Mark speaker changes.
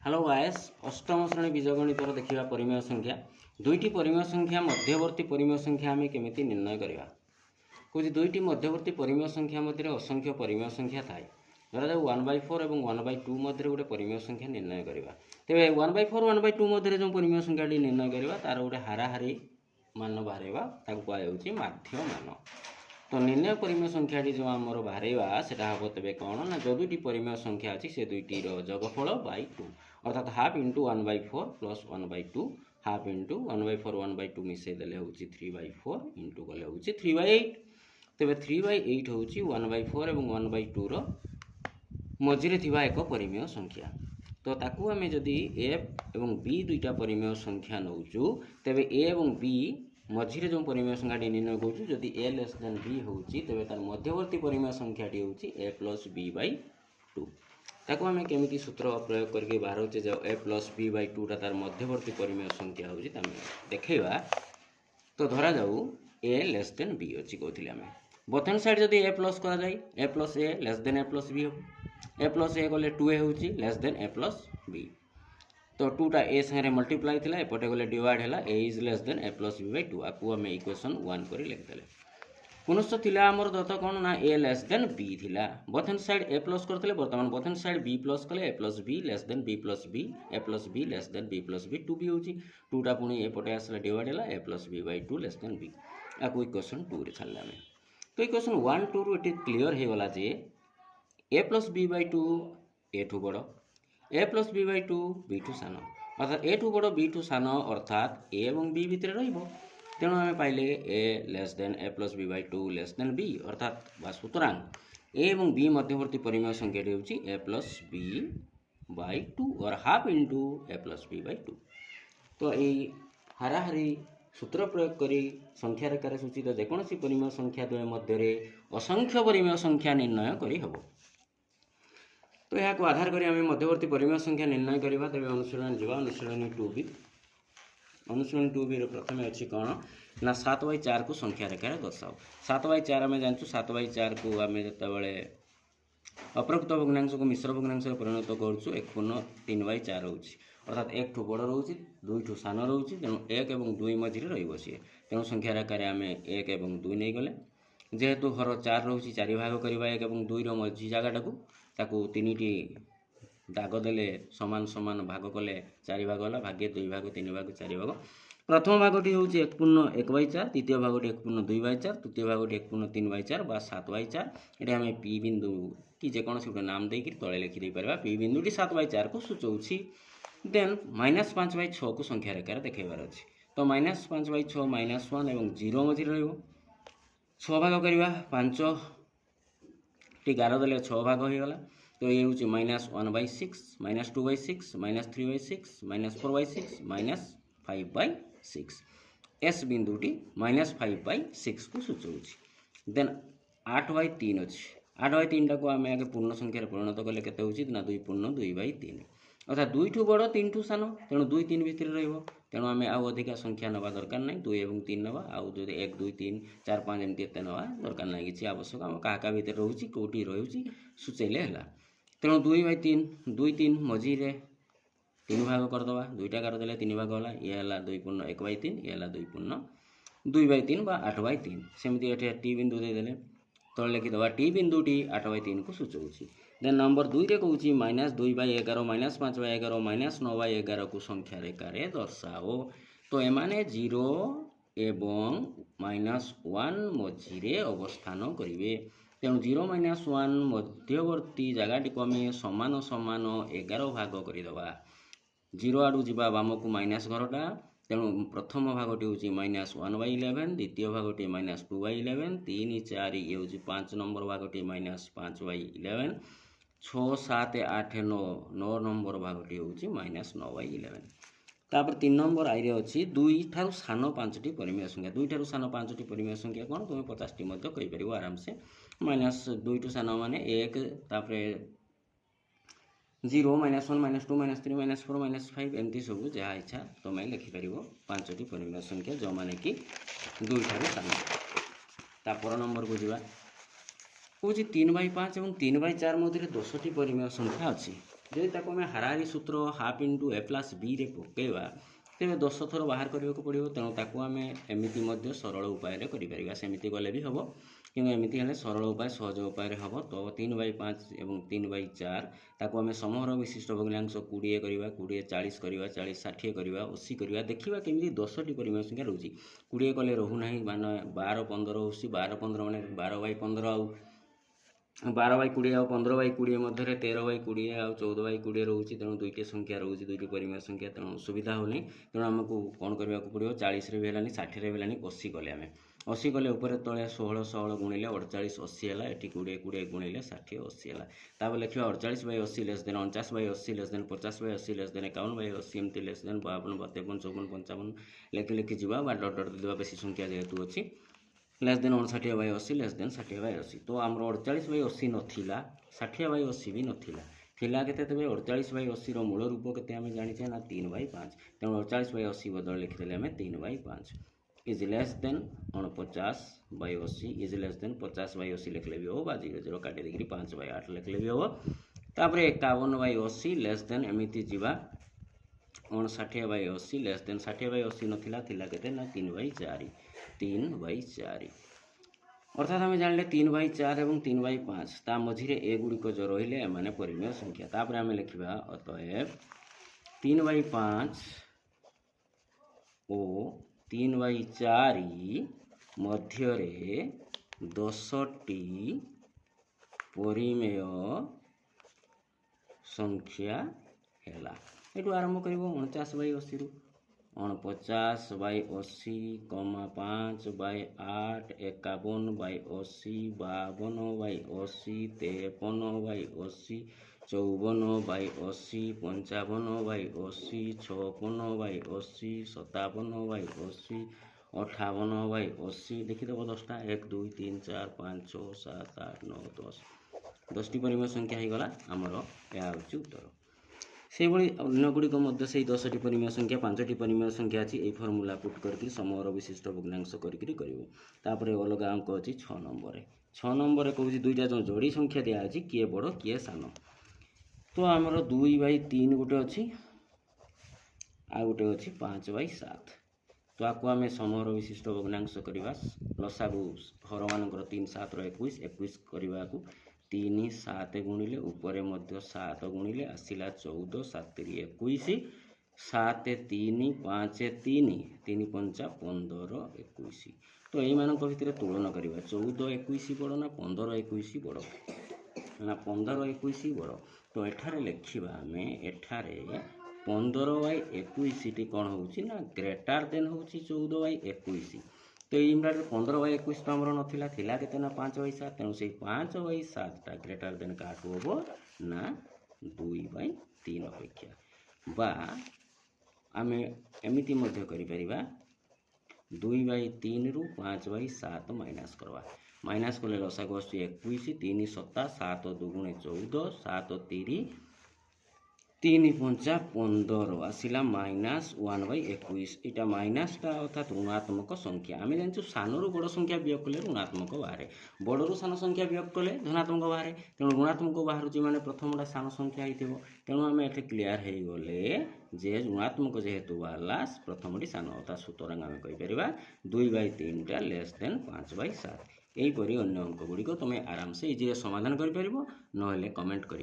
Speaker 1: Hello guys अष्टम श्रेणी बीजगणितर देखिबा परिमेय संख्या दुईटी परिमेय संख्या मध्यवर्ती परिमेय संख्या आमे केमिति निर्णय करिबा कुछ दुईटी मध्यवर्ती परिमेय संख्या मध्य असंख्य परिमेय संख्या थाए धरा जाऊ 1/4 और 1/2 मध्य गोटे परिमेय संख्या निर्णय करिबा तेबे 1/4 1/2 मध्य जो परिमेय संख्या निर्णय करिबा तार गोटे हाराहारी मान बाहरवा ताको कुआ जाउची माध्य मान। तो निर्णय परिमेय संख्या जो आमर बाहरवा से हम तेज कौन ना जो दुईटी परिमेय संख्या अच्छी से दुईटी जगफल बाई 2 अर्थात half into 1/4 plus 1/2 half into 1/4 1/2 मिसेदेले हूँ 3/4 इंटू गले हूँ 3/8 तेज 3/8 हूँ 1/4 और 1/2 मझिरे थिबा एक परिमेय संख्या। तो ताकू आमे जदि ए और बी दुईटा परिमेय संख्या नौचु तेबे ए और बी मझिरे जो परिमेय संख्याटी निर्णय करूँ जदि ए लेस देन बी होची तेबे तार मध्यवर्ती परिमेय संख्याटी होची ए प्लस बी बाई 2 ताकू आमे केमिति सूत्र प्रयोग करके बाहर होचे जो ए प्लस बी बाई 2 तार मध्यवर्ती परिमेय संख्या होची तामे देखैबा। तो धरा जाऊ ए लेस देन बी अछि कहथिले आमे बोथ साइड जदि ए प्लस करा जाय ए plus A less than A plus B हो ए प्लस ए गले 2 ए होची less than A plus B. तो 2टा ए संगे मल्टीप्लाई थिला एपटे गले डिवाइड हैला A is less than A plus B by 2 आकु आमे इक्वेशन 1 करी लिखदेले पुनश्च थिला हमर दत्त कोन ना ए लेस देन बी थिला बोथ साइड ए प्लस करथिले वर्तमान बोथ साइड बी प्लस कले A plus B less than B plus B A plus B less than B plus B 2 B होची 2टा पुनी एपटे आसला डिवाइड हैला A plus B by 2 less than B आकु इक्वेशन 2 रे छाडला आमे। तो इक्वेशन 1 2 रो इट क्लियर हे गला जे ए प्लस बी बाई 2 ए ठू बड़ ए प्लस बी बाई 2 बी ठू सान अर्थात ए ठू बड़ बी ठू सान अर्थात ए और बी भितर रहिबो तेणु आम पाइले A less than A plus B by 2 less than B अर्थात बा सूत्रांग ए और बी मध्यवर्ती परिमेय संख्याटी होची ए प्लस बी बाई 2 और half into A plus B by 2। तो यही हाराहारी सूत्र प्रयोग करी संख्या रेखार सूचित जेकोसी परिमेय संख्या द्वय मध्य असंख्य परिमेय संख्या निर्णय करी हबो। तो यहाँ आधार करी आम मध्यवर्ती परिमेय संख्या निर्णय करवा तेज अनुशीलन जावा अनुशीलन 2b अनुशीलन 2b प्रथम अच्छी कौन ना 7/4 को संख्या रेखार दर्शाओ 7/4 आम जानूँ 7/4 को आम जिते अप्रकृत भग्नांश को मिश्र भग्नांश परिणत करूँ 1/3/4 रोचे अर्थात 1 ठू बड़ रोचे 2 ठू सान रोचे तेणु 1 और 2 मझे रही तेणु संख्या रेखार आम 1 और 2 नहीं गले जेहेतु हर 4 रोचे 4 भाग करवा 1 और 2 मझी जगटा को 3टी दाग देले समान समान भाग कले 4 भाग है भाग्य 2 भाग 3 भाग 4 भाग प्रथम भागटी हूँ 1/4 द्वितीय भागटी 1/2/4 तृतीय भागटी 1/3/4 बा 7/4 ये आम पी बिंदु कि जेकोसी गोटे नाम देकर तले लिखिदे पार पी बिंदुटी 7/4 को सूचौछि। देन -5/6 को संख्या रेखार देखेबार अच्छे तो -5/6 -1 और 0 मझे रही 6 भाग करवा 5 टी गार देले 6 भाग हो गला तो ये हूँ -1/6 -2/6 -3/6 -4/6 -5/6 एस बिंदुटी -5/6 को सूचौछि। देन 8/3 अच्छी 8/3 को आम आगे पूर्ण संख्यार परिणत कले केते होछि ना 2 पूर्ण 2/3 अर्थात 2 ठू बड़ 3 ठू सान तेणु 2 3 भितर रहिबो तेणु आम आउ अधिका संख्या नवा दरकार नहीं 2 और 3 नवा आउ जो 1 2 3 4 5 एमती एत नवा दरकार नहीं किसी आवश्यक आम क्या भितर रोचे कौटी रोचे सूचैले है तेणु 2/3 2 3 मझीरे 3 भाग करदे 2टा गार देले 3 भाग है ये है 2 पूर्ण 1/3 ये है 2 पूर्ण 2/3 बा 8/3 सेमती ये टी बिंदु देदेले तले लिखिदे टी बिंदुटी 8/3 को सूचौछि। देन नंबर 2 रे कहूँ -2/11 -5/11 -9/11 को संख्या रेखार दर्शाओ तो एमाने 0 एवं -1 मझीरे अवस्थान करेंगे तेणु 0 -1 मध्यवर्ती जगटी को आम समान समान 11 भाग करदे 0 आड़ू जा बाम को माइनस घरटा तेणु प्रथम भागटी हूँ -1/11 द्वितीय भागटी -2/11 3 4 ये हूँ 5 नंबर भागटी -5/11 6 7 8 9 9 नंबर भागटी हूँ -9/11 तापर 3 नंबर आई अच्छी 2 ठारू सान 5टी परिमेय संख्या 2 ठारू सान 5टी परिमेय संख्या कौन तुम 50टी कहीपर आराम से -2 ठू सान माने 1 तापर 0 -1 -2 -3 -4 -5 एमती सब जहाँ इच्छा तुम्हें लिखिपर 5टी परिमेय संख्या जो मैंने कि 2 ठारू सान तापर नंबर को जावा हूँ 3/5 और 3/4 मध्य 10टी परिमेय संख्या अच्छी जदि ताको आम हाराहारी सूत्र half into A plus B रे पकेवा तेज 10 थर बाहर करने को पड़ो। तेणु ताको आम एमती सरल उपाय कर सेमती गले भी हम कि एमती हेल्ले सरल उपाय सहज उपाय हम। तो 3/5 और 3/4 ताको आम समहर विशिष्ट भग्नांश 20 करवा 20 40 करवा 40 60 करवा 80 करवा देखा केमी 10टी परिमेय संख्या रोचे 20 कले रोना मान 12/15 हो 12/15 मैंने 12/15 आउ 12/20 आउ 15/20 मध्य 13/20 आउ 14/20 रोचे। तेणु दुईटी संख्या रोचे दुईटी परिमेय संख्या तेणु सुविधा होनी। तेणु आमको कौन करने को पड़ो 40 भी है 60 भी है 80 कले आम 80 कले उपर तले 16 16 गुणिले 48 80 है ये 20 20 गुणिले 60 80 है। तापर लिखा 48/80 less than 49/80 less than 50/80 less than 51/80 एमती लेस देन 52 53 54 55 लिखि लिखि जा डट डट देवा बेसी संख्या जेहेतु अच्छी लेस देन 59/80 लेस देन 60/80। तो आम 48/80 नाला 60/80 भी नाला थिला केते तेबे 48/80 रो मूल रूप केते आमे जानिछे ना 3/5। तेणु 48/80 बदल लिखिदेले आमे 3/5 is less then 49/80 is less then 50/80 लिखले भी हो 0 काटी देकरी 5/8 लिखले भी हो। तापर 51/80 लेस देन एमिति जीवा 59/80 लेस देन 60/80 नथिला थिला केते ना 3/4 अर्थात आम जान 3/4 और 3/5 ता मझे ए गुड़िक जो रही है परिमेय संख्या। तापर आम लिखा अतएव 3/5 और 3/4 मध्य 10टी परिमेय संख्या है। ये आरंभ कर 49/80 49/80, 5/8, 51/80, 52/80, 53/80, 54/80, 55/80, 56/80, 57/80, 58/80 देखीदेव 10टा 1 2 3 4 5 6 7 8 9 10 10टी परिमेय संख्या हो गला आमर यह हूँ उत्तर। से अन्य गुड़िक से 10टी परिमेय संख्या 5टी परिमेय संख्या अच्छी यही फर्मूला पुट करके समूहर विशिष्ट भग्नांश करपर अलग अंक अच्छी 6 नंबर 6 नंबर कौन दुईटा जो जोड़ी संख्या दिखाई किए बड़ किए सान। तो आमर 2/3 गोटे अच्छी आ गोटे अच्छी 5/7। तो आपको आम समूहर विशिष्ट भग्नांश करवा लसागु हर मान 3 7 21 21 करने को 3 7 गुणिले उपरे मध्य 7 गुणिले आसला 14 7 21 7 3 5 3 3 5 15 21। तो यही मानक भितर तुलन करवा 14 21 बड़ ना 15 21 बड़ ना 15 21 बड़। तो एठारे लिखा आम एठारे 15/21 कौन होची ना ग्रेटर देन होची 14/21। तो ये 15/21 तो आमर नाला थिला केते ना 5/7 तेणु से 5/7 ग्रेटर देन क्या हम ना 2/3 अपेक्षा बा आम एमती कर 2/3 रु 5/7 माइनस करवा माइनस कले लसागु आस 21 3 7 7 2 14 7 3 3 5 15 आसला -1/21 यहाँ माइनसटा अर्थात ऋणात्मक संख्या। आम जानूँ सानू बड़ संख्या वियोग कले ऋणात्मक बाहर बड़ू सान संख्या वियोग कले धनात्मक बाहर तेणु ऋणात्मक बाहर माने प्रथमटा सान संख्या हो तेणु आम ये क्लीयर हो गले जे ऋणात्मक जेहेतु बाहर प्रथमटी सान अर्थात सूत्र आम कहीपर 2/3 लेस देन 5/7। यहीपरि अन्य अंक गुड़िक तुम आराम से इजी समाधान कर कमेंट कर।